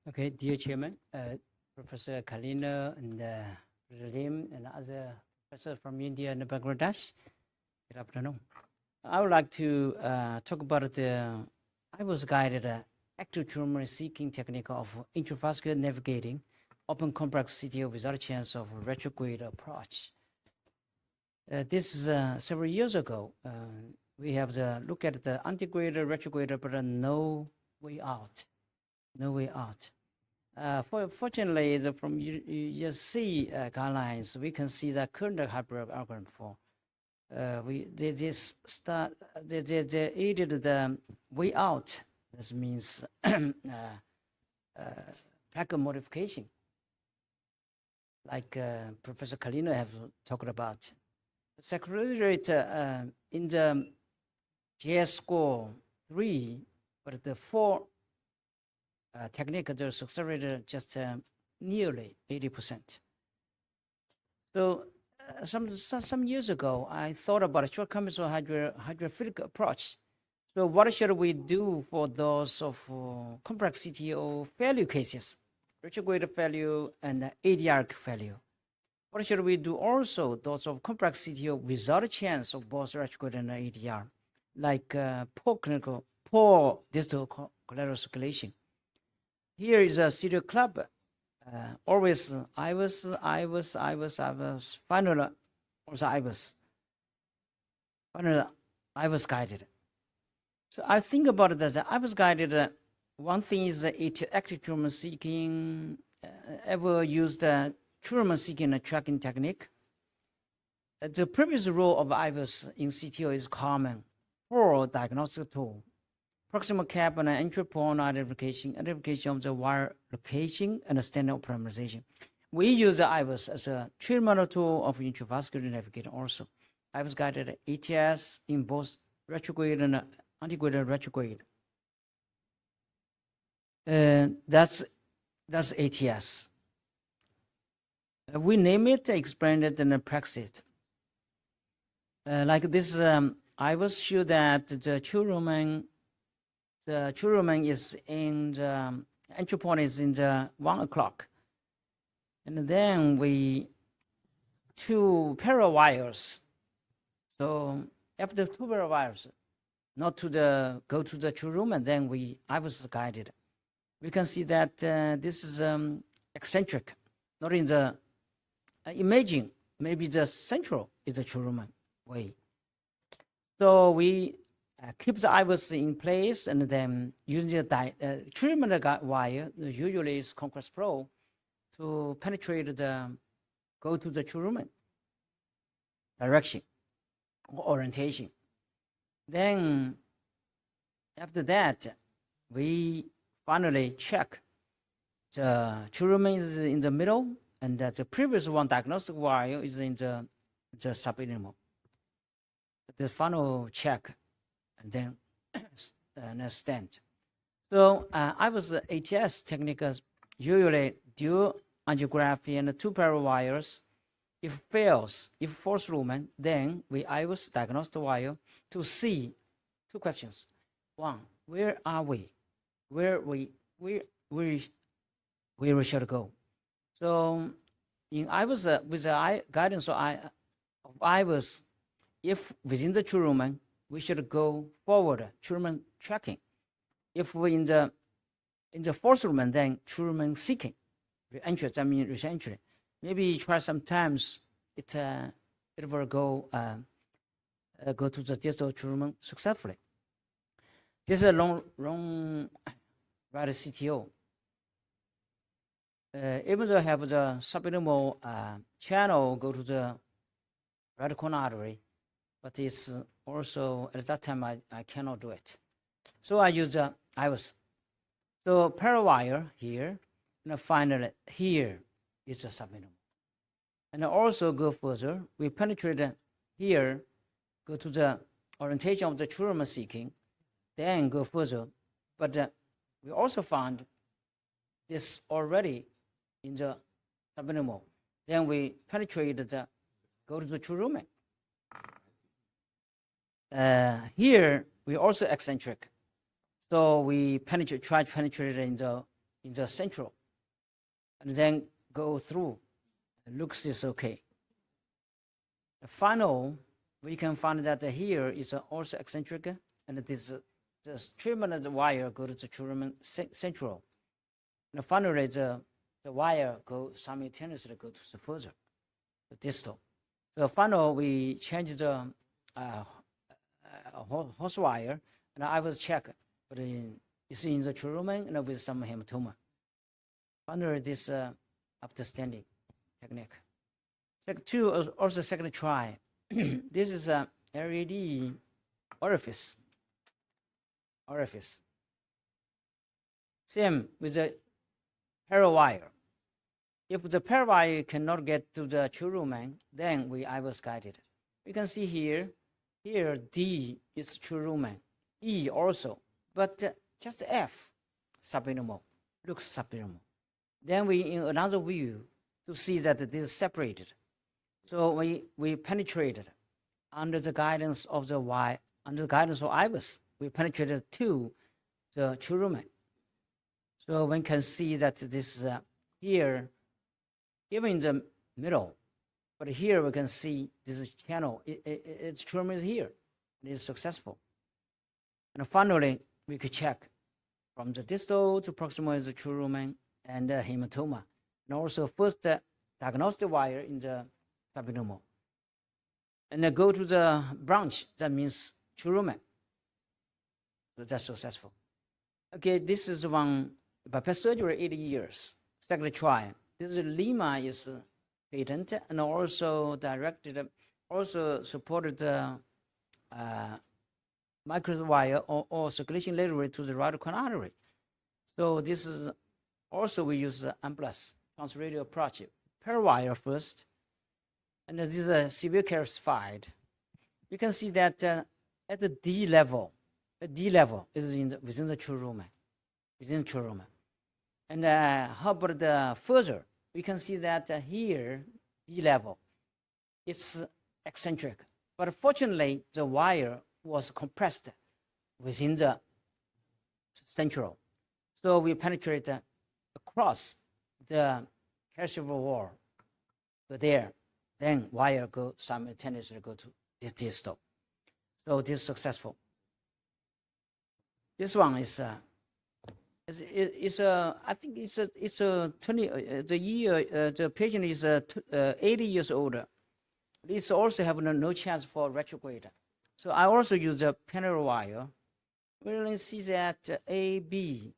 Okay, dear Chairman, Professor Kalina and Professor Lim and other professors from India and Bangladesh, good afternoon. I would like to talk about the I was guided active tumor seeking technique of intravascular navigating open complex CTO without a chance of retrograde approach. This is several years ago. We have the look at the antegrader, retrograde, but no way out. No way out. Fortunately, from USC guidelines, we can see that current hybrid algorithm for they aided the way out. This means packet modification, like Professor Kalina have talked about. Secretariat in the GS score 3, but the 4 technique, the success rate just nearly 80%. So some years ago, I thought about a shortcomings of hydrophilic approach. So what should we do for those of complex CTO failure cases, retrograde failure and ADR failure? What should we do also those of complex CTO without a chance of both retrograde and ADR, like poor distal collateral circulation? Here is a serial club. Always I was, finally also I was guided. So I think about that. I was guided. One thing is it active tumor seeking, ever used tumor seeking tracking technique. The previous role of IVUS in CTO is common for diagnostic tool. Proximal cap and entry point identification of the wire location, and standard parameterization. We use the IVUS as a treatment tool of intravascular navigation also. IVUS guided ATS in both retrograde and antegrade retrograde. That's ATS. We name it, explain it, and practice it. Like this, IVUS show that the true Roman is in the entry point is in the 1 o'clock, and then we 2 parallel wires. So after 2 parallel wires, not to the go to the true room, and then I was guided. We can see that this is eccentric, not in the imaging. Maybe the central is the true room way. So we keep the IVUS in place, and then using the treatment wire, usually is Conquest Pro, to penetrate go to the true lumen direction or orientation. Then after that, we finally check the true lumen is in the middle, and the previous one diagnostic wire is in the subintimal. The final check, and then stand. So I was ATS technique, usually dual angiography and 2 parallel wires. If fails, if false lumen, then I was diagnosed the wire to see 2 questions. 1, where are we? Where we should go? So in with the guidance of IVUS, if within the true lumen, we should go forward, true lumen tracking. If we in the false lumen, then true lumen seeking. Re-entry, I mean re-entry. Maybe try sometimes it will go to the distal true lumen successfully. This is a long right CTO. Even though I have the subintimal channel go to the right coronary artery, but it's also at that time I cannot do it. So I use IVUS. So parallel wire here, and finally here is a subminimal. And also go further, we penetrate here, go to the orientation of the true lumen seeking, then go further. But we also found this already in the subminimal. Then we penetrate go to the true lumen. Here we also eccentric, so we try to penetrate in the in the central, and then go through. It looks is okay. The final, we can find that here is also eccentric, and this treatment wire go to the treatment central. And finally, the wire go simultaneously go to the further, the distal. So final, we change the hose wire, and I will check, but it's in the lumen and with some hematoma. Finally, this understanding technique. Second two, also second try. This is a LED orifice. Same with the parallel wire. If the parallel wire cannot get to the true lumen, then I was guided. You can see here D is true lumen, E also, but just F subminimal, looks subminimal. Then in another view to see that this is separated. So we penetrated under the guidance of the Y, under the guidance of IBIS, we penetrated to the true lumen. So one can see that this is here, even in the middle, but here we can see this channel, its true lumen is here, it is successful. And finally, we could check from the distal to proximal is the true lumen and hematoma. And also first diagnostic wire in the subluminal. And then go to the branch, that means true lumen. So that's successful. Okay, this is one bypass surgery, 80 years. Second try. This is Lima is patent and also directed, also supported the micro wire or circulation lateral to the right coronary. So this is also we use the ambulance transradial approach. Parallel wire first, and this is severe calcified. You can see that at the D level is within the true lumen, And how about the further? We can see that here D level is eccentric, but fortunately the wire was compressed within the central, so we penetrate across the calcium wall. So there, then wire go simultaneously go to this distal. So this is successful. This one is I think it's a 20 the year the patient is 80 years older. This also have no chance for retrograde. So I also use a parallel wire. We really see that B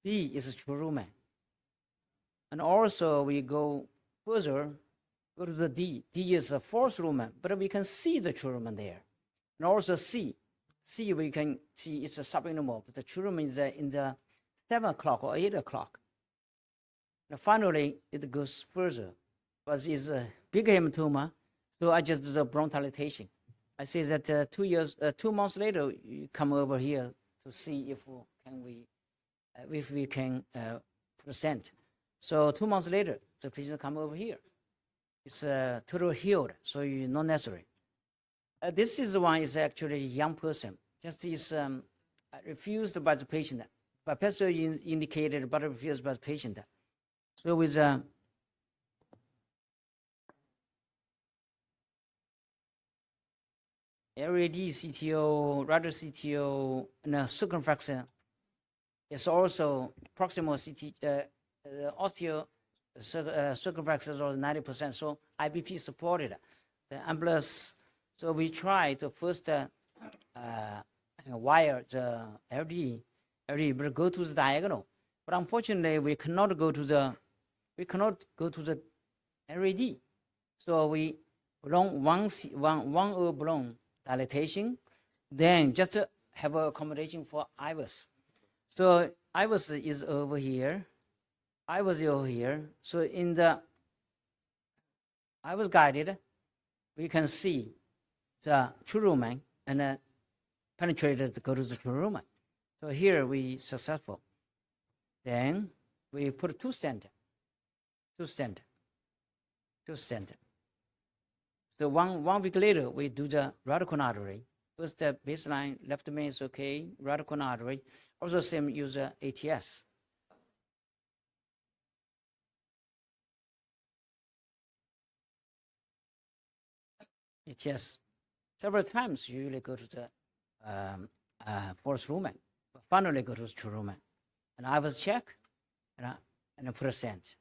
is a true lumen. And also we go further, go to the D. D is a fourth lumen, but we can see the true lumen there. And also C we can see it's a subluminal, but the true lumen is in the 7 o'clock or 8 o'clock. And finally, it goes further, but it's a big hematoma, so I just do the bronchodilatation. I say that 2 months later, you come over here to see if we can present. So 2 months later, the patient come over here. It's total healed, so you not necessary. This is the one is actually a young person. Just is refused by the patient. Bypass indicated, but refused by the patient. So with LED CTO, radio CTO, and circumflexion is also proximal CT, osteo circumflexion was 90%. So IBP supported the ambulance. So we try to first wire the LD, but go to the diagonal. But unfortunately, we cannot go to the LED. So we blown one blown dilatation, then just have a accommodation for IVUS. So IVUS is over here. IVUS is over here. So in the IVUS guided, we can see the true lumen and penetrated to go to the true lumen. So here we successful. Then we put two stent. So one week later, we do the radical artery. First the baseline left main is okay, radical artery. Also same use ATS. Yes, several times you usually go to the force room, but finally go to the true room. And I was check and I put a send.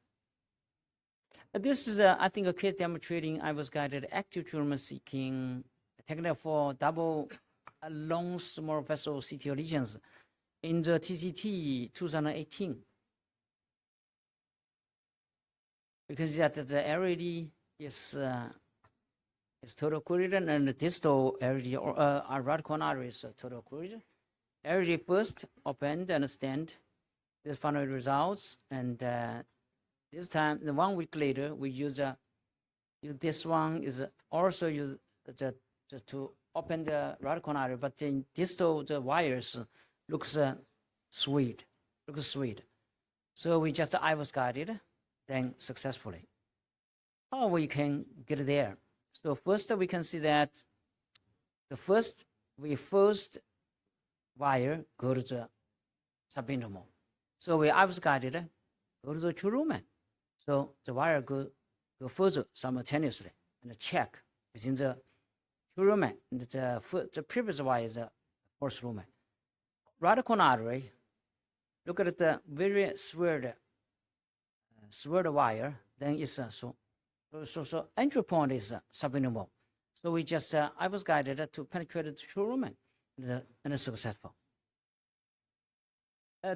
This is, I think, a case demonstrating I was guided active true seeking technique for double long small vessel CTO lesions in the TCT 2018. Because that the RAD is total occlusion and the distal RAD or right coronary is total occlusion. RAD first opened and stand the final results, and this time, the 1 week later, we use this one is also used to open the right coronary, but in distal the wires looks sweet. So we just IVUS guided, then successfully. How we can get there? So first we can see that the first wire go to the subintimal. So we IVUS guided, go to the true lumen. So the wire go further simultaneously and check within the true lumen. And the previous wire is the force lumen. Right coronary, look at the very swirled wire, then it's so entry point is subintimal. So we just I was guided to penetrate the true lumen and successful.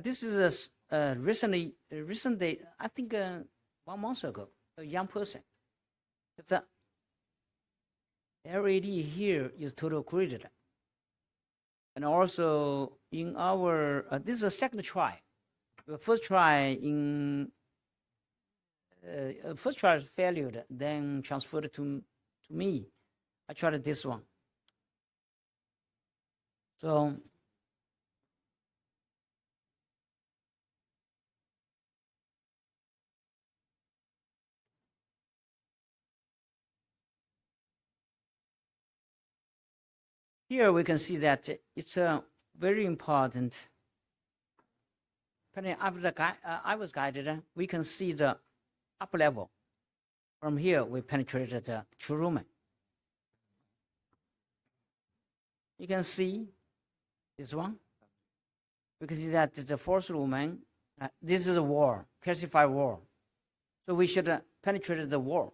This is a recent day, I think 1 month ago, a young person. It's a RAD here is total occluded. And also in our, this is a second try. The first try first try failed, then transferred to me. I tried this one. So here we can see that it's a very important. After I was guided, we can see the upper level. From here, we penetrated the true lumen. You can see this one. We can see that the fourth lumen, this is a wall, calcified wall. So we should penetrate the wall.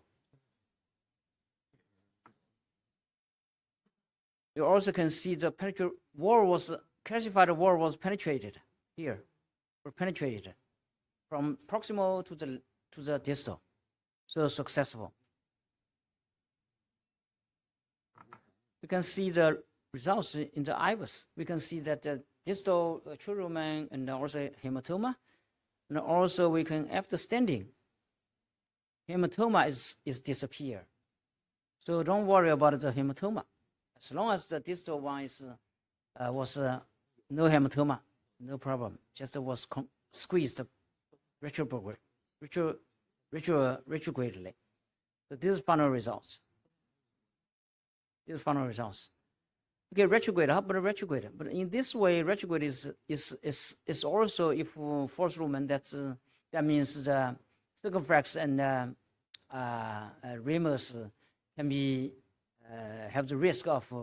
You also can see the calcified wall was penetrated here, or penetrated from proximal to the distal. So successful. We can see the results in the IVUS. We can see that the distal true lumen and also hematoma, and also we can, after standing, hematoma is disappear. So don't worry about the hematoma. As long as the distal one was no hematoma, no problem. Just was squeezed retrogradely. So this is final results. Okay, retrograde. How about retrograde? But in this way, retrograde is also, if force lumen, that means the circumflex and ramus can be have the risk of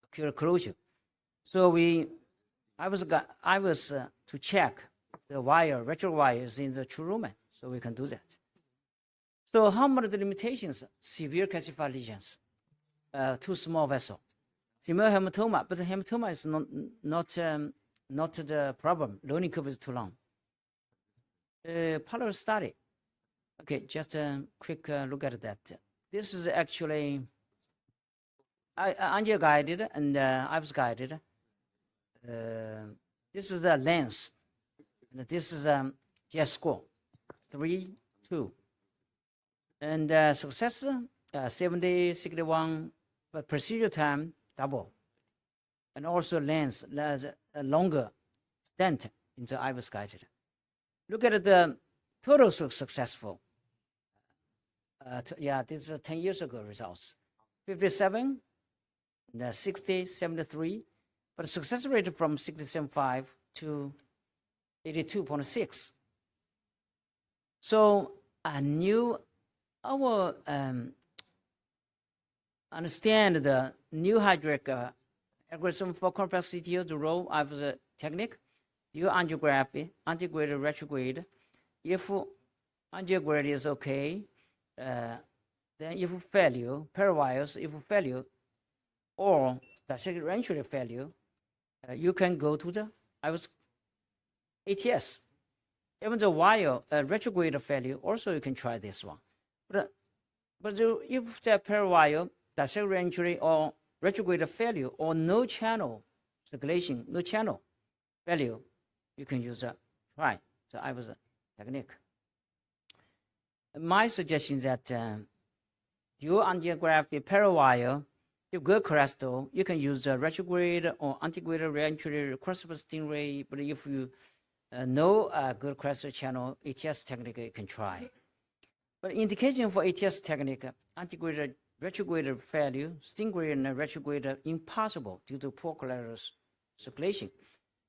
ocular closure. So I was to check the retro wires in the true lumen, so we can do that. So how much the limitations? Severe calcified lesions, too small vessel, severe hematoma, but the hematoma is not the problem. Learning curve is too long. Parallel study. Okay, just a quick look at that. This is actually angio guided and I was guided. This is the lens, and this is GS score 3, 2, and success 70, 61, but procedure time double, and also lens a longer stent in the IVUS guided. Look at the total successful. Yeah, this is 10 years ago results. 57, and 60, 73, but success rate from 67.5 to 82.6. So our understand the new hydric algorithm for complex CTO, the role of the technique, dual angiography, antegrade, retrograde. If angiography is okay, then if failure, pairwise, if failure, or differential failure, you can go to the ATS. Even the wire retrograde failure, also you can try this one. But if the pairwire, differential or retrograde failure, or no channel circulation, no channel failure, you can use try the IVUS technique. My suggestion is that dual angiography pairwire, if good cholesterol, you can use the retrograde or antegrade reentry crossover stingray. But if you know a good cholesterol channel, ATS technique you can try. But indication for ATS technique, antegrade retrograde failure, stingray and retrograde impossible due to poor collateral circulation,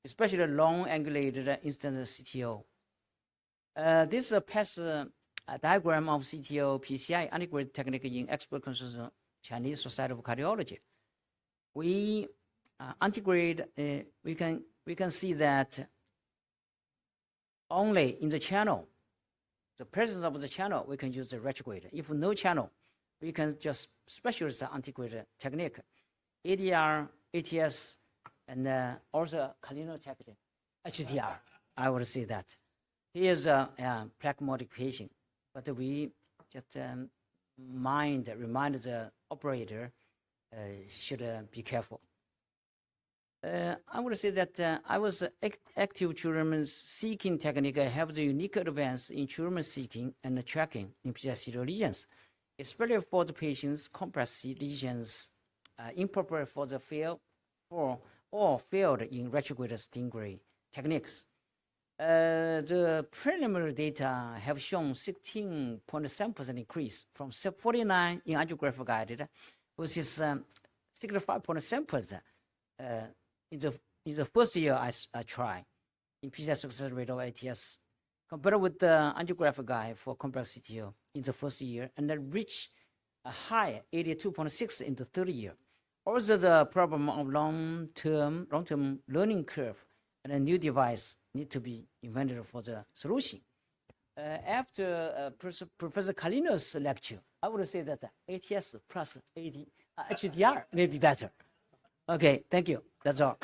especially long angulated instant CTO. This is a past diagram of CTO PCI antegrade technique in expert consortium Chinese Society of Cardiology. We antegrade, we can see that only in the channel, the presence of the channel, we can use the retrograde. If no channel, we can just specialize the antegrade technique, ADR, ATS, and also Kalino technique, HDR. I would say that. Here's a plaque modification, but we just remind the operator should be careful. I would say that I was active Truman seeking technique. I have the unique advance in Truman seeking and tracking in PCI lesions, especially for the patient's compressed lesions, improper for the failed in retrograde stingray techniques. The preliminary data have shown 16.7% increase from 49 in angiographic guided, which is 65.7% in the first year I try in PCI success rate of ATS compared with the angiographic guide for complex CTO in the first year, and then reach a high 82.6 in the third year. Also, the problem of long-term learning curve and a new device need to be invented for the solution. After Professor Kalino's lecture, I would say that ATS plus HDR may be better. Okay, thank you. That's all.